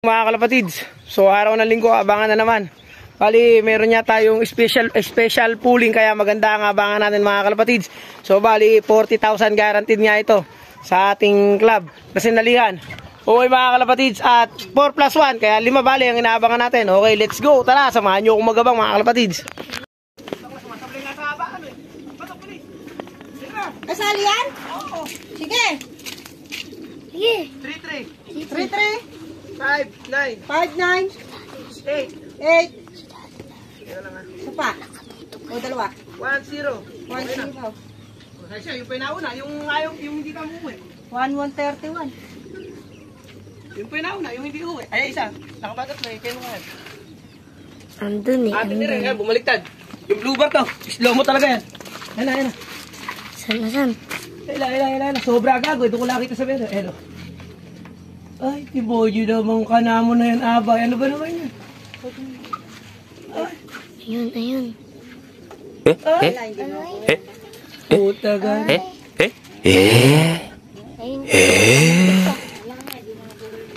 Mga kalapatids, so araw ng linggo, abangan na naman. Bali, meron niya tayong special pooling, kaya maganda ang abangan natin mga kalapatids. So bali, 40,000 guaranteed niya ito sa ating club na sinalihan. Okay mga kalapatids, at 4 plus 1, kaya 5 bali ang inaabangan natin. Okay, let's go, tara, samahan nyo akong magabang mga kalapatids. Kasali yan? Oo. Sige. Sige. 3-3. 3-3. 5-9. 5-9. 8. 8. Kaya lang ha. Isa pa. O, dalawa. 1-0. 1-0. Okay siya, yung pinauna, yung ayaw, yung hindi ka umuwi. 1-1-31. Yung pinauna, yung hindi uwi. Ay, isa. Nakabagat na, kaya nungan. Andun eh. Atin din rin, bumaliktad. Yung blue bar to, slow mo talaga yan. Yan na, yan na. Saan? Ila. Sobra gago, ito ko lang kita sabihin. Elo. Ay, tiboyo naman ka na mo na yan, abay. Ano ba naman yan? Ay. Ayun. Puta gan.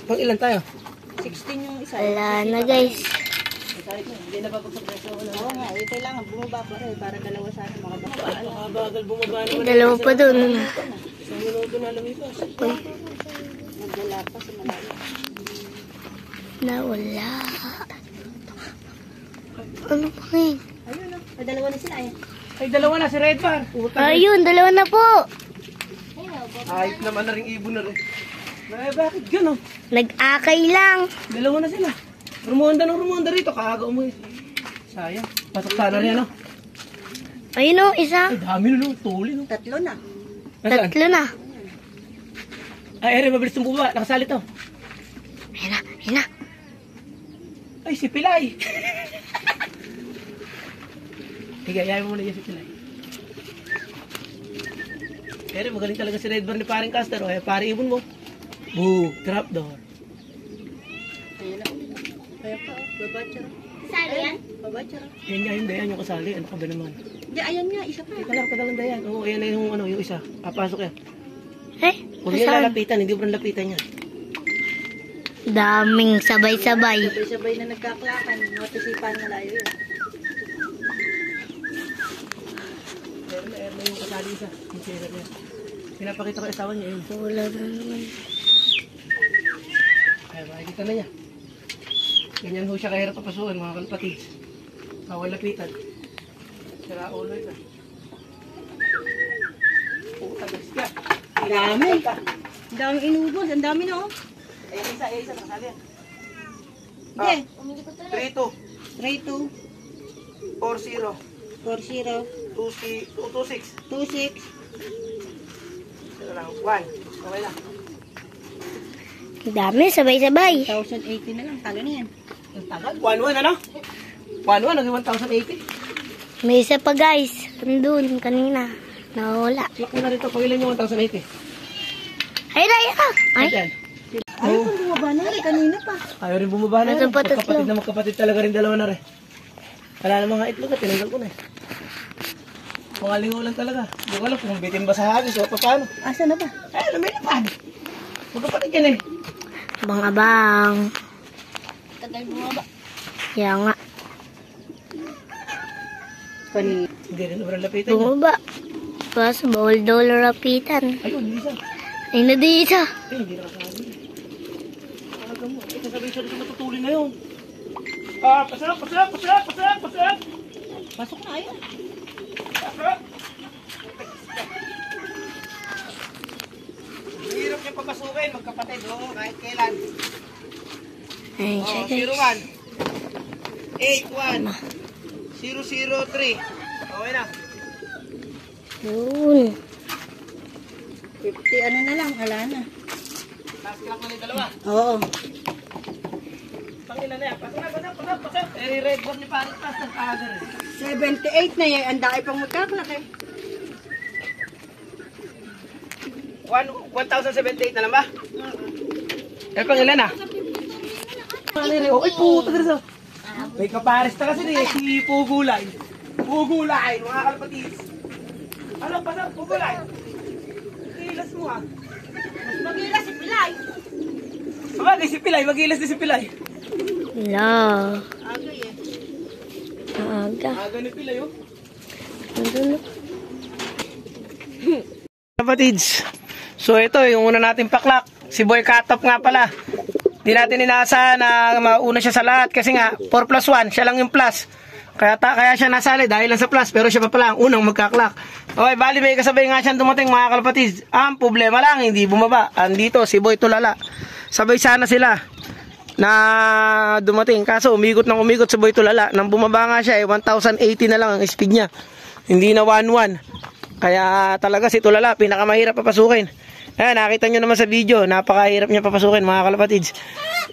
Pang ilan tayo? 16 yung isa. Wala na guys. Hindi na babagsak na sa una. Oo nga, kailangan bumaba pa rin para dalawa sa akin makababa. Nakabagal bumaba naman. Dalawa pa doon. Isang minuto na lumipas. Nagdala pa sa malayo. Nawala. Ano pa rin? Ayun o, may dalawa na sila eh. Ay, dalawa na si Red Bar. Puta. Ayun, dalawa na po. Ayop naman na rin ibon na rin. Ay, bakit yun oh? Nag-akay lang. Dalawa na sila. Rumonda rito. Kaaga umuwi. Sayang. Pasok sana rin ano? Ayun o, isa. Ay, dami na no. Tuli no. 3 na. Nasaan? 3 na. Ay, Ere, mabilis itong bumaba. Nakasali to. Ayun na. Ay, si Pilay. Higayahin mo muna yan si Pilay. Ere, magaling talaga si Red Bar ni paring caster. O, pari ibon mo. Boo, trap door. Ayun na. Kaya pa, babatsara. Saan yan? Babatsara. Yan nga yung dayan yung kasali. Ano ka ba naman? Hindi, ayan nga, isa pa. Teka lang dayan. Oo, ayan na yung, yung isa. Papasok yan. Huwag niya Saan? lalapitan, hindi mo rin lapitan yan. Daming sabay-sabay. Sabay-sabay na nagkaklakan. Matisipan na layo yun. Meron na yung kasali isa. Yung sira niya. Pinapakita ko asawa niya yun. Wala na naman. Ay, makikita na niya. Ganyan ho siya kahirap papasukin mga kalapatids. Bawal lapitan. Sira ulo ito. Puta gas ka. Ang dami. Ang daming inubos. Ang dami na oh. Ay, isa. Nakasali yan. Hindi. 3-2. 3-2. 4-0. 4-0. 2-6. 2-6. Sira lang. 1. Okay lang. Dami, sabay-sabay. 1,080 na lang. Talo na yan. Ang tagal. 1-1 ano? 1-1. Naging 1,080. May isa pa guys. Andun kanina. Nawala. Lock mo na rito. Pagilan yung 1,080. Ay, Raya! Ay, Ayan. Ayaw kung bumaba na rin. Kanina pa. Ayaw rin bumaba na Ito yun. pa, tatlo. Magkapatid na magkapatid talaga rin dalawa na rin. Wala na mga itlog at tinanggal ko na eh. Mga lingaw lang talaga. Hindi ko alam kung bitin ba sa hagis o paano. Asa na ba? Ay, may lapad. Magkapatid yan eh. abang-abang. Tagal bumaba. Kaya nga. Kanina. Hindi rin sobrang lapitan niya. Bumaba. Tapos, bawal daw lapitan. Ayun, hindi siya. Ay, na di isa. Eh, hindi nakasabi. Talaga mo. Eh, kasabihin siya rin matutulin na yun. Ah, pasarap. Pasok na ayun. Pasarap. Hirap niya papasukin, magkapatid. Oo, kahit kailan. Ayun siya guys. 0-1. 8-1. 0-0-3. Okay na. Yun. 50 ano na lang. Wala na. Last crack na ni dalawa. Oo. Pangilan na yan. Pasok. Eh, red board ni Paris Pass ng kahagar eh. 78 na yan. Ang dami pang magkaklak eh. 1,078 na lang ba? Eh, pangilan na? Ay, puta ka rin. May kapares na kasi rin. Si Pugulay. Pugulay, mga kalapatids. Ano, pasok, Pugulay. Ilas mo ah. Mas magila si Pilay. Bagay si Pilay, mag-ilas din si Pilay. Wala. Aga eh. Aga. Aga ni Pilay, oh. Nandun. Kapatids, so ito yung una nating paklak. Si Boy Katop nga pala. Di natin inaasahan na mauna siya sa lahat kasi nga 4+1, siya lang yung plus. Kaya siya nasali dahil lang sa plus, pero siya pa pala ang unang magkaklak. Okay, bali may kasabay nga siyang dumating mga kalapatids. Ang problema lang, hindi bumaba. Andito si Boy Tulala. Sabay sana sila na dumating. Kaso umikot si Boy Tulala. Nang bumaba nga siya, 1,080 na lang ang speed niya. Hindi na 1-1. Kaya talaga si Tulala, pinakamahirap papasukin. Ayan, nakita nyo naman sa video, napakahirap niya papasukin mga kalapatids.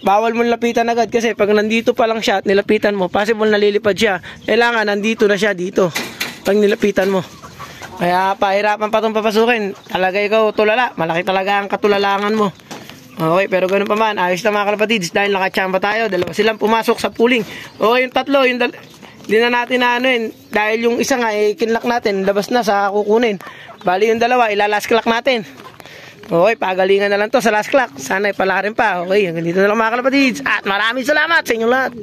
Bawal mo lapitan agad kasi pag nandito pa lang siya at nilapitan mo, possible nalilipad siya. Kailangan nandito na siya dito pag nilapitan mo. Kaya pahirapan pa itong papasukin. Talaga ikaw Tulala, malaki talaga ang katulalangan mo. Okay, pero ganun pa man, ayos na mga kalapatids dahil nakachamba tayo, dalawa silang pumasok sa pooling. Okay, yung tatlo, hindi na natin na dahil yung isa nga kinlock natin, labas na sa kukunin. Bali yung dalawa, ilalas clock natin. Okay, pagalingan na lang to sa last clock. Sana ipala rin pa. Okay, hanggang dito na lang mga kalapatids. At maraming salamat sa inyo lahat.